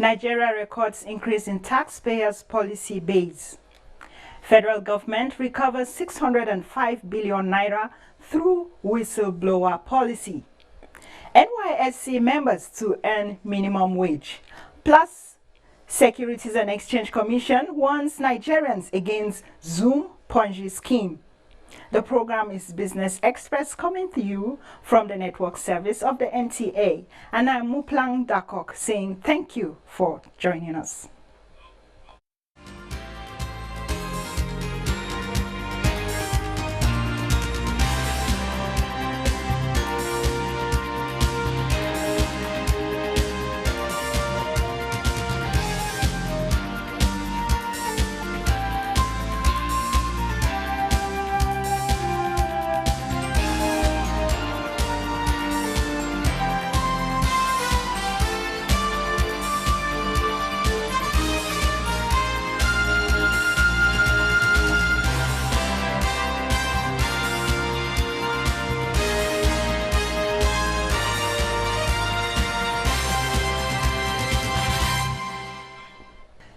Nigeria records increase in taxpayers' policy base. Federal government recovers 605 billion naira through whistleblower policy. NYSC members to earn minimum wage. Plus, Securities and Exchange Commission warns Nigerians against Zoom Ponzi scheme. The program is Business Express, coming to you from the network service of the NTA. And I'm Muplang Dakok saying thank you for joining us.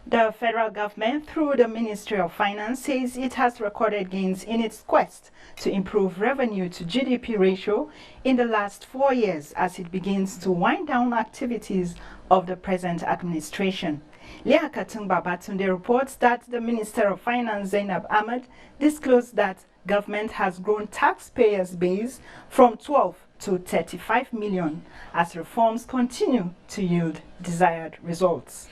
The federal government, through the Ministry of Finance, says it has recorded gains in its quest to improve revenue to GDP ratio in the last 4 years as it begins to wind down activities of the present administration. Leah Katung Babatunde reports that the Minister of Finance, Zainab Ahmed, disclosed that government has grown taxpayers' base from 12 to 35 million as reforms continue to yield desired results.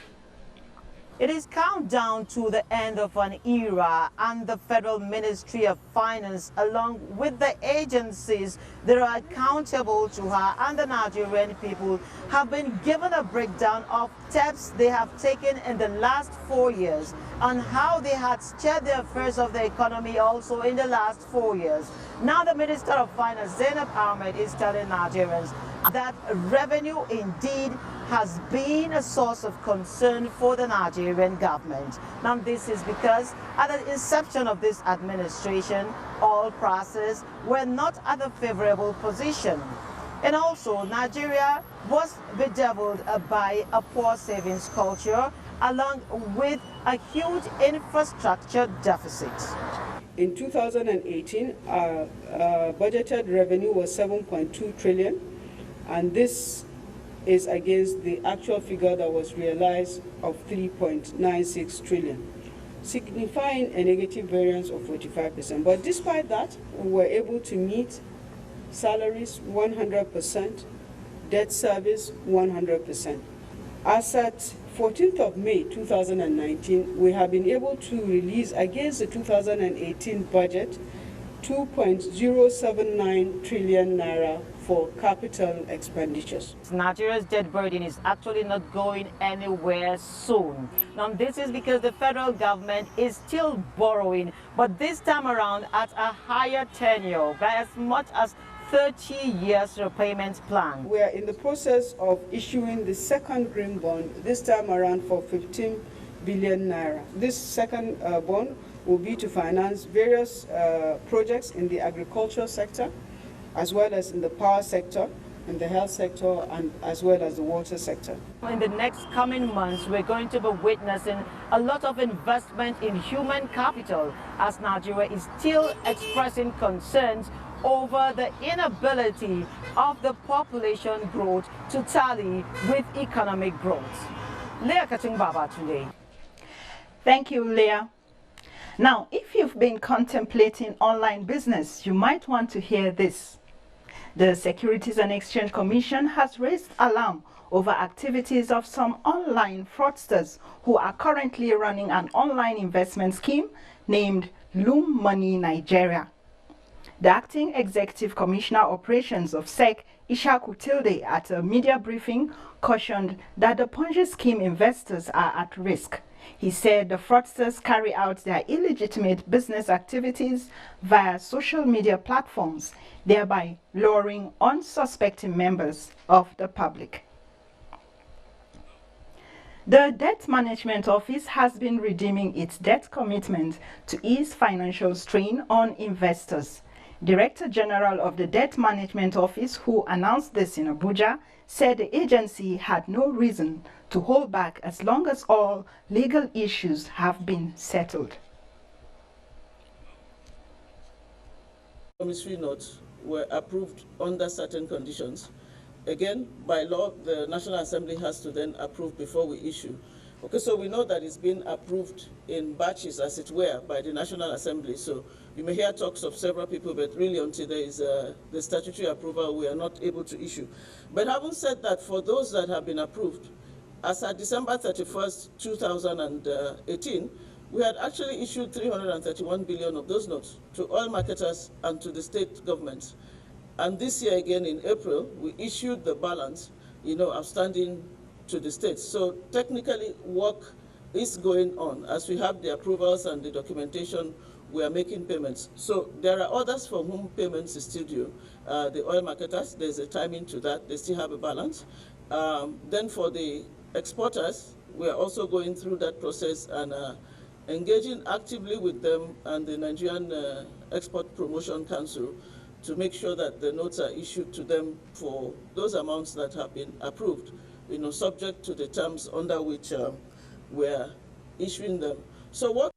It is countdown to the end of an era, and the Federal Ministry of Finance, along with the agencies that are accountable to her and the Nigerian people, have been given a breakdown of steps they have taken in the last 4 years and how they had steered the affairs of the economy also in the last 4 years. Now the Minister of Finance, Zainab Ahmed, is telling Nigerians that revenue indeed has been a source of concern for the Nigerian government. Now this is because at the inception of this administration, all prices were not at a favorable position. And also, Nigeria was bedeviled by a poor savings culture along with a huge infrastructure deficit. In 2018, our budgeted revenue was 7.2 trillion, and this is against the actual figure that was realized of 3.96 trillion, signifying a negative variance of 45%. But despite that, we were able to meet salaries 100%, debt service 100%. As at 14th of May 2019, we have been able to release against the 2018 budget 2.079 trillion naira for capital expenditures. Nigeria's debt burden is actually not going anywhere soon. Now this is because the federal government is still borrowing, but this time around at a higher tenure by as much as 30 years repayment plan. We are in the process of issuing the second green bond, this time around for 15 billion naira. This second bond will be to finance various projects in the agricultural sector, as well as in the power sector, in the health sector, and as well as the water sector. In the next coming months, we're going to be witnessing a lot of investment in human capital as Nigeria is still expressing concerns over the inability of the population growth to tally with economic growth. Leah Katung Babatunde. Thank you, Leah. Now, if you've been contemplating online business, you might want to hear this. The Securities and Exchange Commission has raised alarm over activities of some online fraudsters who are currently running an online investment scheme named Loom Money Nigeria. The Acting Executive Commissioner Operations of SEC, Ishaku Tilde, at a media briefing, cautioned that the Ponzi scheme investors are at risk. He said the fraudsters carry out their illegitimate business activities via social media platforms, thereby luring unsuspecting members of the public. The Debt Management Office has been redeeming its debt commitment to ease financial strain on investors. Director General of the Debt Management Office, who announced this in Abuja, said the agency had no reason to hold back as long as all legal issues have been settled. Promissory notes were approved under certain conditions. Again, by law, the National Assembly has to then approve before we issue. Okay, so we know that it's been approved in batches, as it were, by the National Assembly. So you may hear talks of several people, but really until there is the statutory approval, we are not able to issue. But having said that, for those that have been approved, as at December 31st, 2018, we had actually issued 331 billion of those notes to oil marketers and to the state governments. And this year again in April, we issued the balance, outstanding to the states. So technically work is going on. As we have the approvals and the documentation, we are making payments. So there are others for whom payments is still due. The oil marketers, there's a timing to that. They still have a balance. Then for the exporters, we are also going through that process and engaging actively with them and the Nigerian Export Promotion Council to make sure that the notes are issued to them for those amounts that have been approved, subject to the terms under which we're issuing them. So what?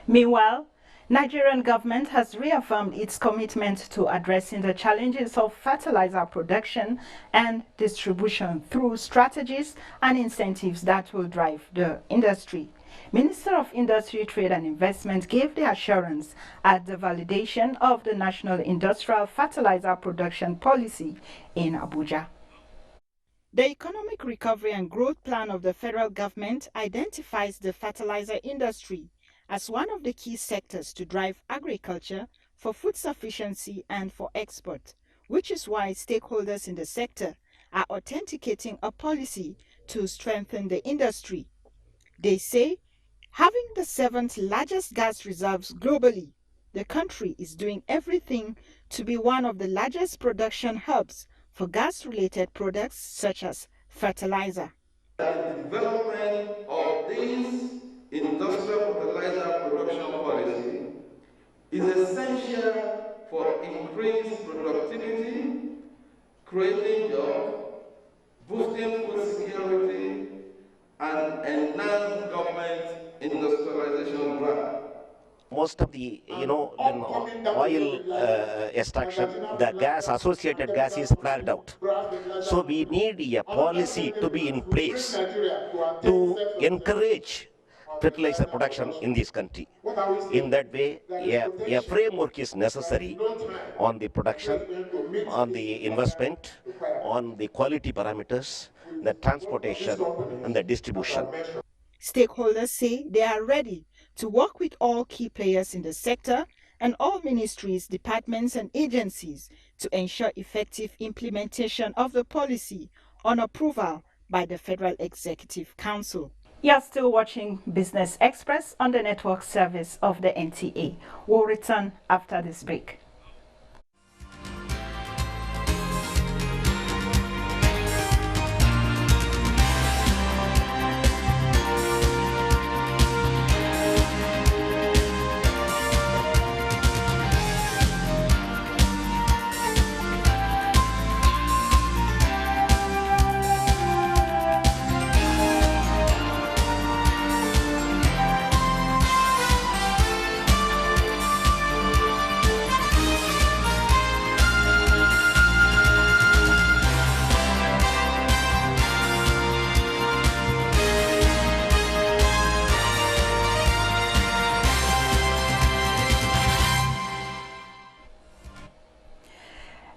Meanwhile, Nigerian government has reaffirmed its commitment to addressing the challenges of fertilizer production and distribution through strategies and incentives that will drive the industry. Minister of Industry, Trade and Investment gave the assurance at the validation of the National Industrial Fertilizer Production Policy in Abuja. The Economic Recovery and Growth Plan of the federal government identifies the fertilizer industry as one of the key sectors to drive agriculture for food sufficiency and for export, which is why stakeholders in the sector are authenticating a policy to strengthen the industry. They say, having the 7th largest gas reserves globally, the country is doing everything to be one of the largest production hubs for gas-related products such as fertilizer. The development of this industrial fertilizer production policy is essential for increased productivity, creating jobs, boosting food security, and enhanced government industrialization drive. Most of the, oil extraction, the gas, associated gas is flared out. So we need a policy to be in place to encourage fertilizer production in this country. In that way, a framework is necessary on the production, on the investment, on the quality parameters, the transportation, and the distribution. Stakeholders say they are ready to work with all key players in the sector and all ministries, departments, and agencies to ensure effective implementation of the policy on approval by the Federal Executive Council. You're still watching Business Express on the network service of the NTA. We'll return after this break.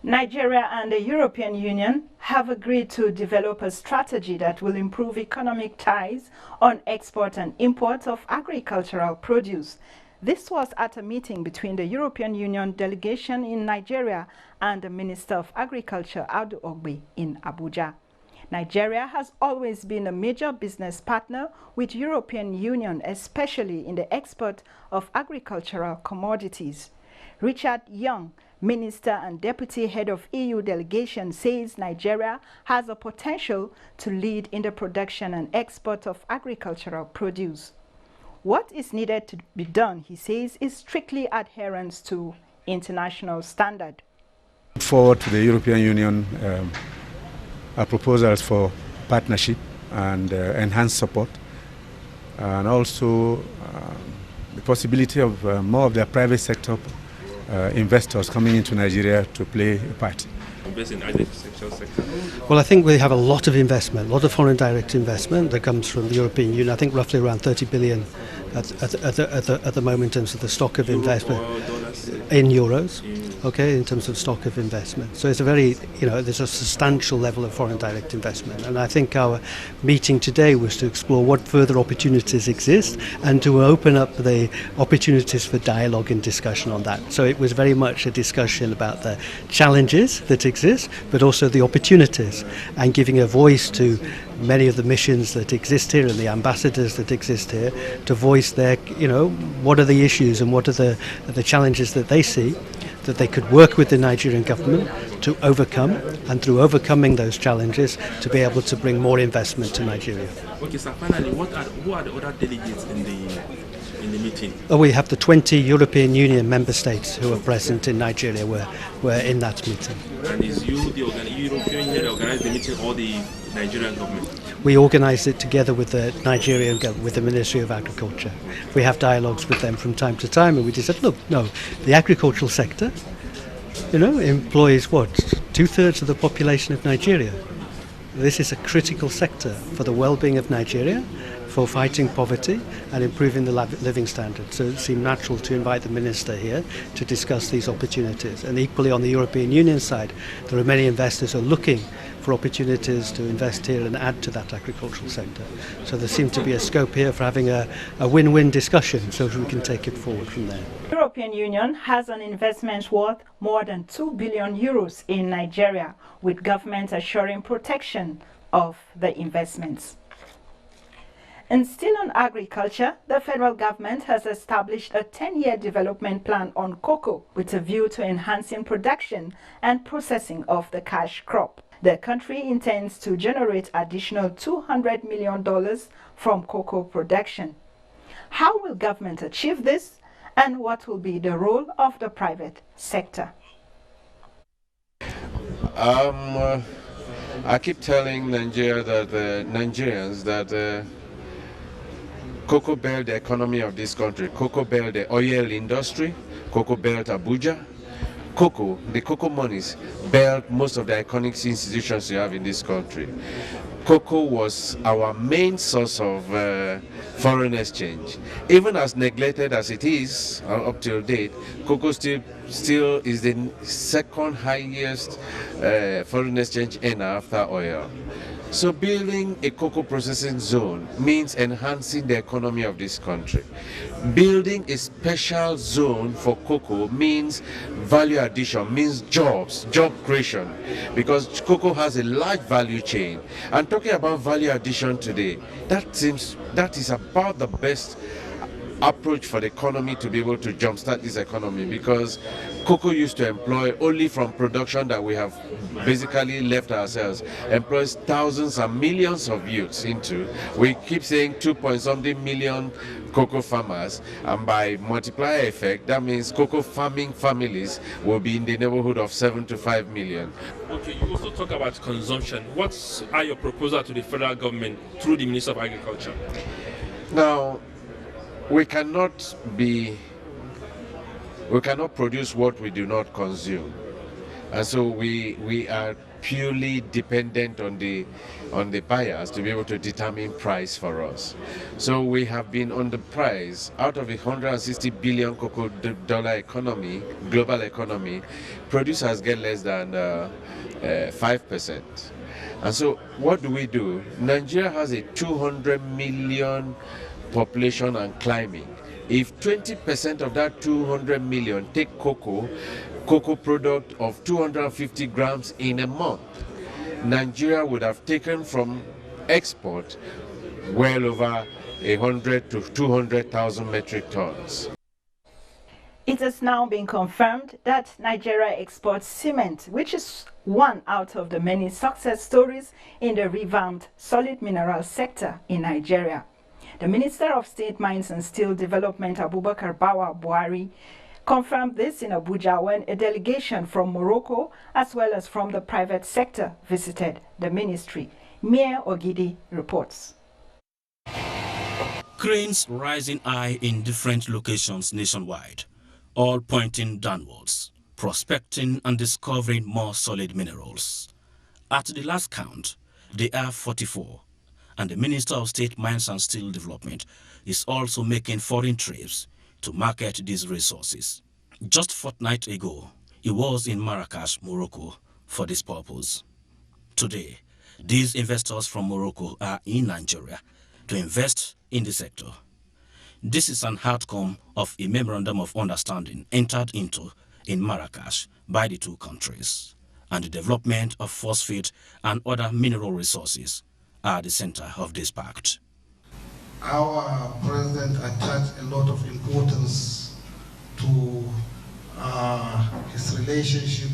Nigeria and the European Union have agreed to develop a strategy that will improve economic ties on export and import of agricultural produce. This was at a meeting between the European Union delegation in Nigeria and the Minister of Agriculture, Audu Ogbe, in Abuja. Nigeria has always been a major business partner with European Union, especially in the export of agricultural commodities. Richard Young, Minister and Deputy Head of EU Delegation, says Nigeria has a potential to lead in the production and export of agricultural produce. What is needed to be done, he says, is strictly adherence to international standard. Forward to the European Union proposals for partnership and enhanced support, and also the possibility of more of the private sector investors coming into Nigeria to play a part. Well, I think we have a lot of investment, a lot of foreign direct investment that comes from the European Union. I think roughly around 30 billion at the moment in terms of the stock of investment in euros, okay, in terms of stock of investment. So it's a very, there's a substantial level of foreign direct investment. And I think our meeting today was to explore what further opportunities exist and to open up the opportunities for dialogue and discussion on that. So it was very much a discussion about the challenges that exist, but also the opportunities, and giving a voice to many of the missions that exist here and the ambassadors that exist here to voice their, what are the issues and what are the challenges that they see, that they could work with the Nigerian government to overcome, and through overcoming those challenges to be able to bring more investment to Nigeria. Okay, so finally, who are the other delegates in the meeting? We have the 20 European Union member states who are present in Nigeria. We're in that meeting. And is European Union organized the meeting or the Nigerian government? We organise it together with the Nigerian government, with the Ministry of Agriculture. We have dialogues with them from time to time, and we just said, look, no, the agricultural sector, employs what, 2/3 of the population of Nigeria. This is a critical sector for the well-being of Nigeria, for fighting poverty and improving the living standards. So it seemed natural to invite the Minister here to discuss these opportunities. And equally on the European Union side, there are many investors who are looking for opportunities to invest here and add to that agricultural sector. So there seemed to be a scope here for having a win-win discussion so we can take it forward from there. The European Union has an investment worth more than 2 billion euros in Nigeria, with government assuring protection of the investments. And still on agriculture, the federal government has established a 10-year development plan on cocoa with a view to enhancing production and processing of the cash crop. The country intends to generate additional $200 million from cocoa production. How will government achieve this, and what will be the role of the private sector? I keep telling Nigeria that Nigerians that cocoa built the economy of this country. Cocoa built the oil industry. Cocoa built Abuja. The cocoa monies built most of the iconic institutions you have in this country. Cocoa was our main source of foreign exchange. Even as neglected as it is up till date, cocoa still is the second highest foreign exchange earner after oil. So building a cocoa processing zone means enhancing the economy of this country. Building a special zone for cocoa means value addition, means job creation, because cocoa has a large value chain. And talking about value addition today, that is about the best approach for the economy to be able to jumpstart this economy, because cocoa used to employ only from production that we have basically left ourselves, employs thousands and millions of youths into. We keep saying 2-point-something million cocoa farmers, and by multiplier effect, that means cocoa farming families will be in the neighborhood of 7 to 5 million. Okay, you also talk about consumption. What are your proposals to the federal government through the Minister of Agriculture? Now, we cannot produce what we do not consume, and so we are purely dependent on the buyers to be able to determine price for us. So we have been on the price. Out of a $160 billion cocoa dollar economy, global economy, producers get less than 5%. And so what do? Nigeria has a 200 million population and climbing. If 20% of that 200 million take cocoa product of 250 grams in a month, Nigeria would have taken from export well over 100 to 200,000 metric tons. It has now been confirmed that Nigeria exports cement, which is one out of the many success stories in the revamped solid mineral sector in Nigeria. The Minister of State Mines and Steel Development, Abubakar Bawa Buhari, confirmed this in Abuja when a delegation from Morocco as well as from the private sector visited the ministry. Mia Ogidi reports. Cranes rising high in different locations nationwide, all pointing downwards, prospecting and discovering more solid minerals. At the last count, they are 44, and the Minister of State Mines and Steel Development is also making foreign trips to market these resources. Just a fortnight ago, he was in Marrakesh, Morocco, for this purpose. Today, these investors from Morocco are in Nigeria to invest in the sector. This is an outcome of a memorandum of understanding entered into in Marrakesh by the two countries, and the development of phosphate and other mineral resources are the center of this pact. Our president attached a lot of importance to his relationship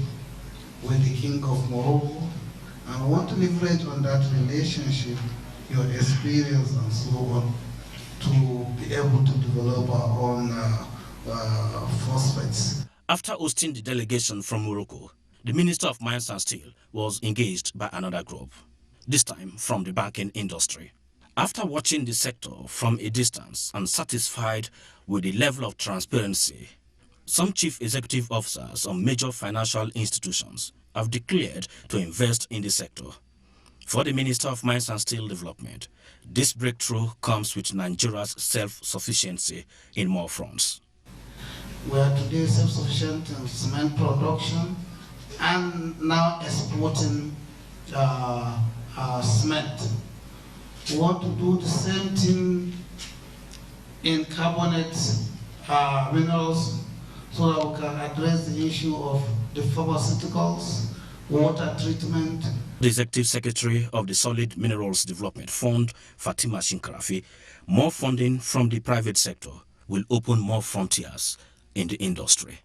with the King of Morocco, and I want to leverage on that relationship, your experience and so on, to be able to develop our own phosphates. After hosting the delegation from Morocco, the Minister of Mines and Steel was engaged by another group, this time from the banking industry. After watching the sector from a distance and satisfied with the level of transparency, some chief executive officers of major financial institutions have declared to invest in the sector. For the Minister of Mines and Steel Development, this breakthrough comes with Nigeria's self-sufficiency in more fronts. We are today self-sufficient in cement production and now exporting cement. We want to do the same thing in carbonate minerals so that we can address the issue of the pharmaceuticals, water treatment. The Executive Secretary of the Solid Minerals Development Fund, Fatima Shinkarafi, more funding from the private sector will open more frontiers in the industry.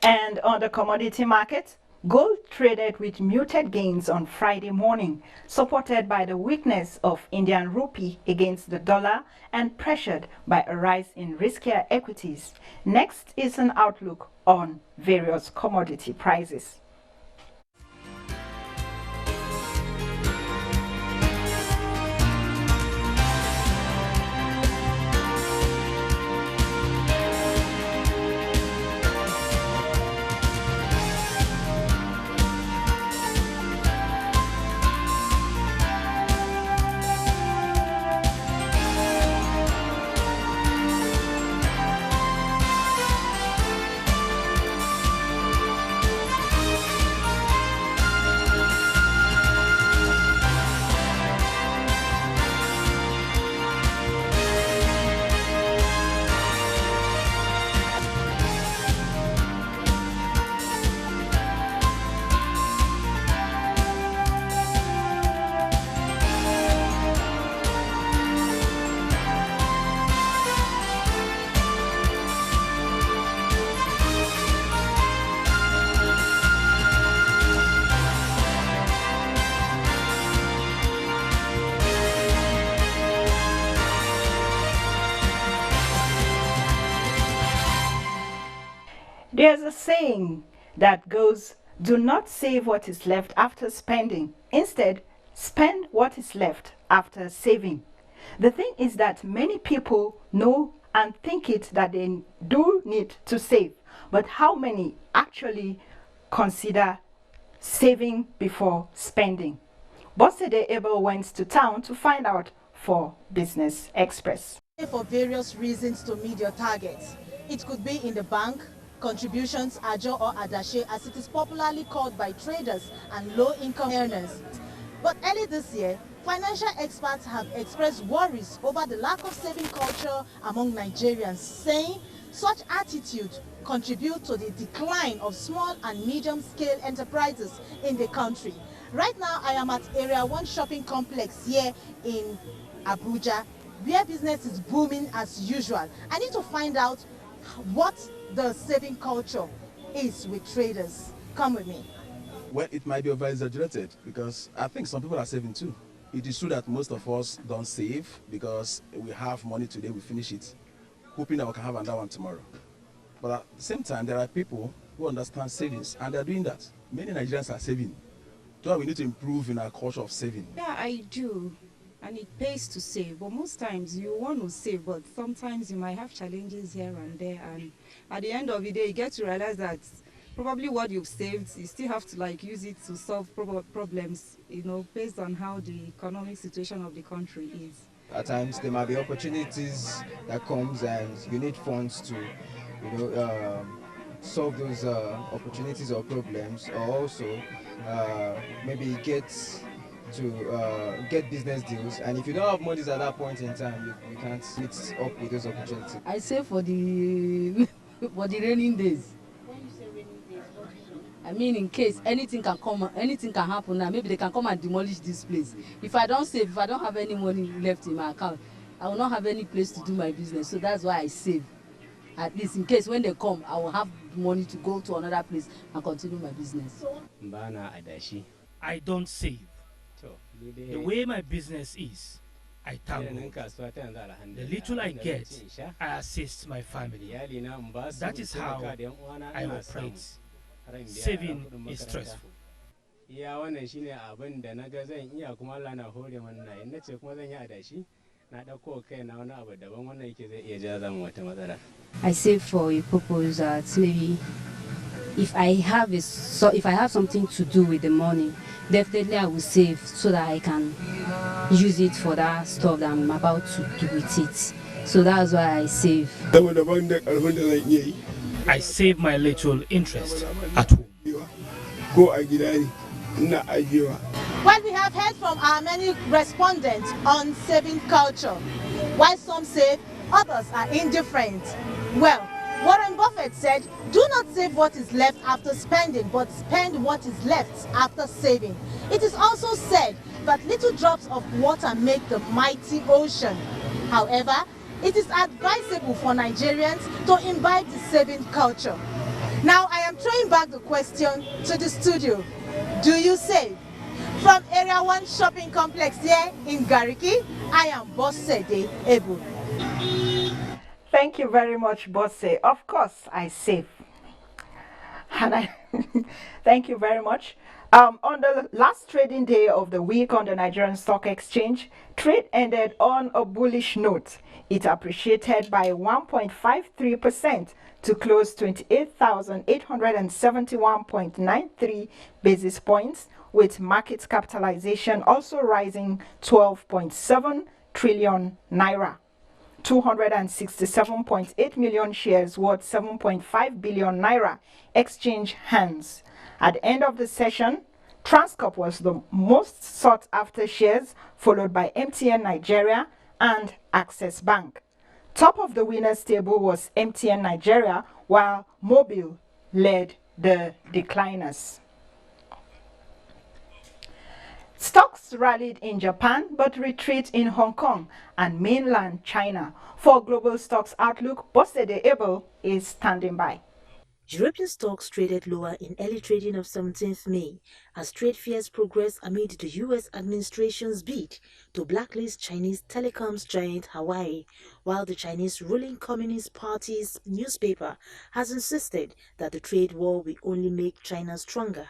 And on the commodity market, gold traded with muted gains on Friday morning, supported by the weakness of Indian rupee against the dollar and pressured by a rise in riskier equities. Next is an outlook on various commodity prices. There's a saying that goes, do not save what is left after spending. Instead, spend what is left after saving. The thing is that many people know and think it that they do need to save, but how many actually consider saving before spending? Bosede Abel went to town to find out for Business Express. For various reasons to meet your targets. It could be in the bank, contributions, ajo or adache, as it is popularly called by traders and low-income earners. But early this year, financial experts have expressed worries over the lack of saving culture among Nigerians, saying such attitude contribute to the decline of small and medium-scale enterprises in the country. Right now, I am at Area 1 shopping complex here in Abuja, where business is booming as usual. I need to find out what the saving culture is with traders. Come with me. Well, it might be over-exaggerated because I think some people are saving too. It is true that most of us don't save because we have money today, we finish it, hoping that we can have another one tomorrow. But at the same time, there are people who understand savings, and they're doing that. Many Nigerians are saving. So we need to improve in our culture of saving. Yeah, I do. And it pays to save. But most times you want to save, but sometimes you might have challenges here and there. And at the end of the day, you get to realize that probably what you've saved, you still have to like use it to solve problems, you know, based on how the economic situation of the country is. At times there might be opportunities that comes and you need funds to, you know, solve those opportunities or problems, or also maybe get business deals. And if you don't have money at that point in time, you can't meet up with those opportunities. I save for the for the raining days. When you say raining days, what do you mean? I mean, in case anything can come, anything can happen now. Maybe they can come and demolish this place. If I don't save, if I don't have any money left in my account, I will not have any place to do my business. So that's why I save. At least in case when they come, I will have money to go to another place and continue my business. I don't save. The way my business is, I thank God. The little I get, I assist my family. That is how I operate. Saving is stressful. I save for a purpose that maybe if I have something to do with the money, definitely I will save so that I can use it for that stuff that I'm about to do with it. So that's why I save. I save my little interest at home. Well, we have heard from our many respondents on saving culture. While some save, others are indifferent. Well, Warren Buffett said, do not save what is left after spending, but spend what is left after saving. It is also said that little drops of water make the mighty ocean. However, it is advisable for Nigerians to imbibe the saving culture. Now, I am throwing back the question to the studio. Do you save? From Area 1 Shopping Complex here in Gariki, I am Bossede Ebu. Thank you very much, Bosse. Of course, I save. And thank you very much. On the last trading day of the week on the Nigerian Stock Exchange, trade ended on a bullish note. It appreciated by 1.53% to close 28,871.93 basis points, with market capitalization also rising 12.7 trillion naira. 267.8 million shares worth 7.5 billion naira exchange hands. At the end of the session, Transcorp was the most sought after shares, followed by MTN Nigeria and Access Bank. Top of the winners table was MTN Nigeria, while Mobile led the decliners. Stocks rallied in Japan but retreat in Hong Kong and mainland China. For Global Stocks Outlook, Bossede Abel is standing by. European stocks traded lower in early trading of 17th May as trade fears progress amid the U.S. administration's bid to blacklist Chinese telecoms giant Huawei, while the Chinese ruling Communist Party's newspaper has insisted that the trade war will only make China stronger.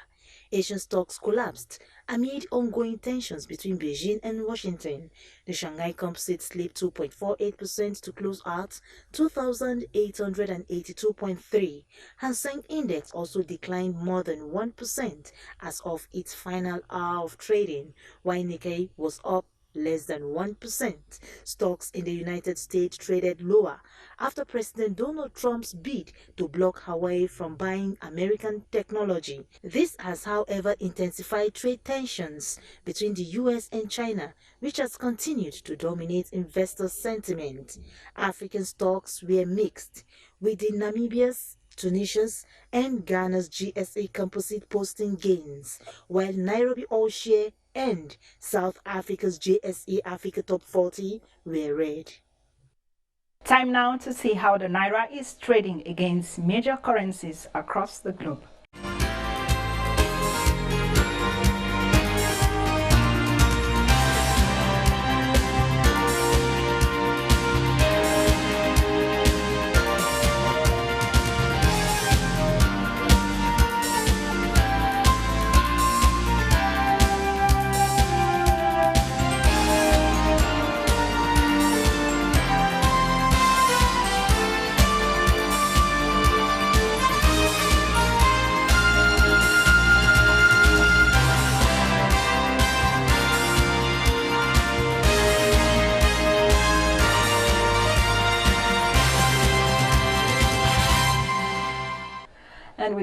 Asian stocks collapsed amid ongoing tensions between Beijing and Washington. The Shanghai Composite slipped 2.48% to close at 2,882.3. Hang Seng Index also declined more than 1% as of its final hour of trading, while Nikkei was up less than 1%. Stocks in the United States traded lower after President Donald Trump's bid to block Huawei from buying American technology. This has, however, intensified trade tensions between the US and China, which has continued to dominate investor sentiment. African stocks were mixed, with the Namibia's, Tunisia's and Ghana's GSA Composite posting gains, while Nairobi All-Share and South Africa's JSE Africa Top 40 were red. Time now to see how the Naira is trading against major currencies across the globe.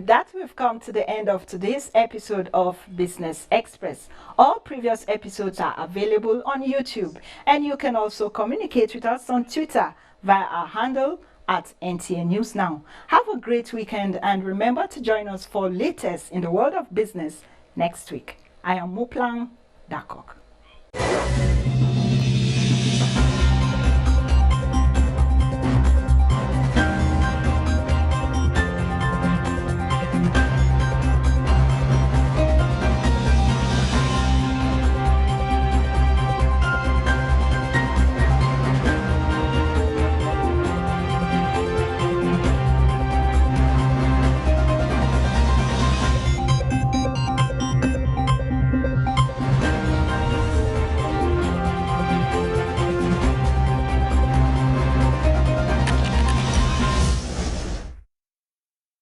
With that, we've come to the end of today's episode of Business Express. All previous episodes are available on YouTube, and you can also communicate with us on Twitter via our handle at NTA News Now. Have a great weekend, and remember to join us for latest in the world of business next week. I am Muplang Dakok.